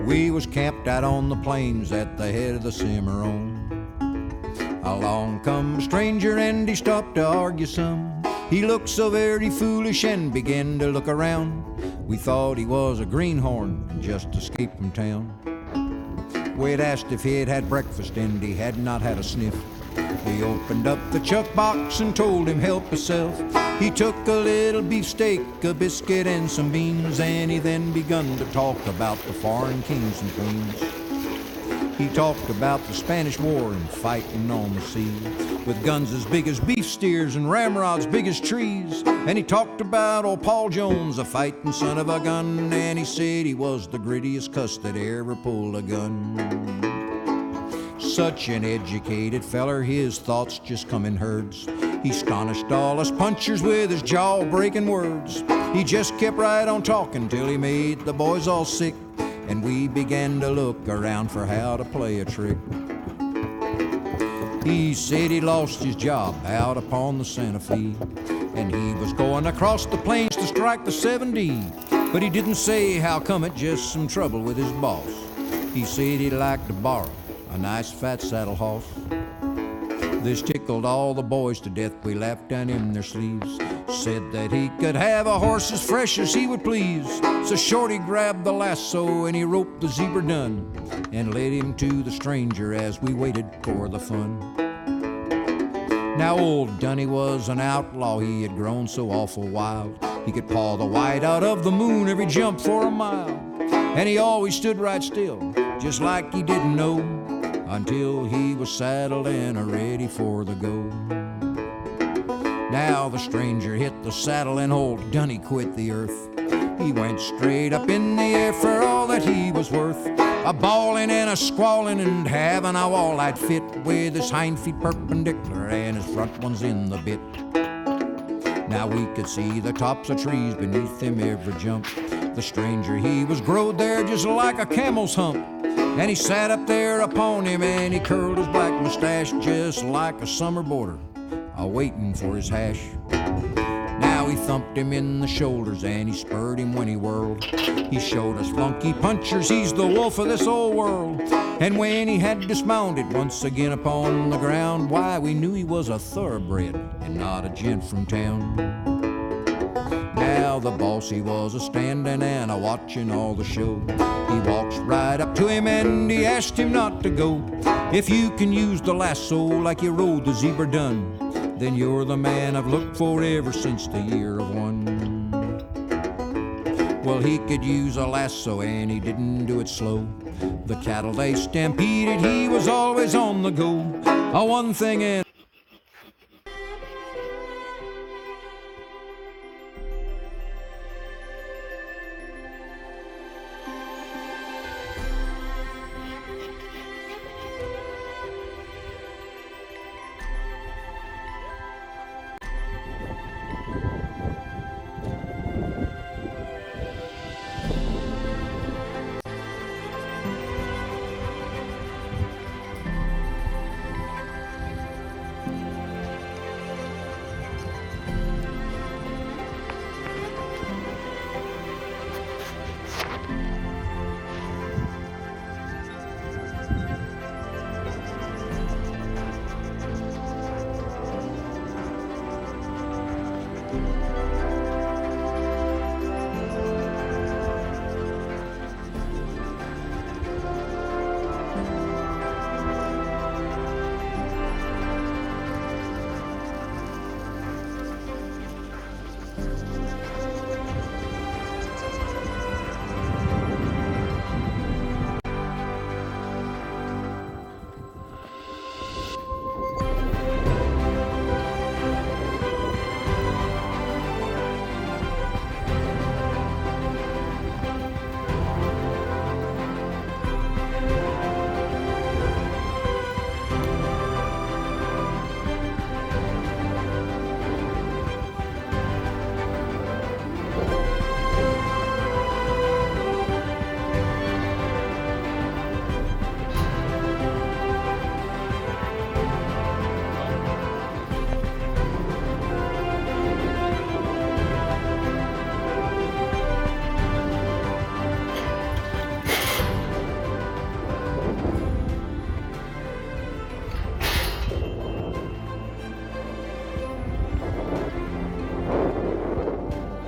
We was camped out on the plains at the head of the Cimarron. Along come a stranger and he stopped to argue some. He looked so very foolish and began to look around. We thought he was a greenhorn and just escaped from town. We'd asked if he had had breakfast and he had not had a sniff. We opened up the chuck box and told him help himself. He took a little beefsteak, a biscuit and some beans, and he then begun to talk about the foreign kings and queens. He talked about the Spanish War and fighting on the sea, with guns as big as beef steers and ramrods big as trees. And he talked about old Paul Jones, a fighting son of a gun, and he said he was the grittiest cuss that ever pulled a gun. Such an educated feller, his thoughts just come in herds. He astonished all us punchers with his jaw-breaking words. He just kept right on talking till he made the boys all sick, and we began to look around for how to play a trick. He said he lost his job out upon the Santa Fe, and he was going across the plains to strike the 7D. But he didn't say how come it, just some trouble with his boss. He said he'd like to borrow a nice fat saddle horse. This tickled all the boys to death. We laughed down in their sleeves. Said that he could have a horse as fresh as he would please. So Shorty grabbed the lasso and he roped the zebra dun and led him to the stranger as we waited for the fun. Now old Dunny was an outlaw, he had grown so awful wild. He could paw the white out of the moon every jump for a mile. And he always stood right still, just like he didn't know, until he was saddled and ready for the go. Now the stranger hit the saddle and old Dunny quit the earth. He went straight up in the air for all that he was worth, a bawling and a squalling and having a wall-eyed fit, with his hind feet perpendicular and his front ones in the bit. Now we could see the tops of trees beneath him every jump. The stranger, he was growed there just like a camel's hump. And he sat up there upon him and he curled his black mustache just like a summer boarder, a-waiting for his hash. Now he thumped him in the shoulders and he spurred him when he whirled. He showed us flunky punchers, he's the wolf of this old world. And when he had dismounted once again upon the ground, why, we knew he was a thoroughbred and not a gent from town. Now the boss, he was a-standing and a-watching all the show. He walks right up to him and he asked him not to go. If you can use the lasso like you rode the zebra dun, then you're the man I've looked for ever since the year of one. Well, he could use a lasso and he didn't do it slow. The cattle, they stampeded, he was always on the go. One thing and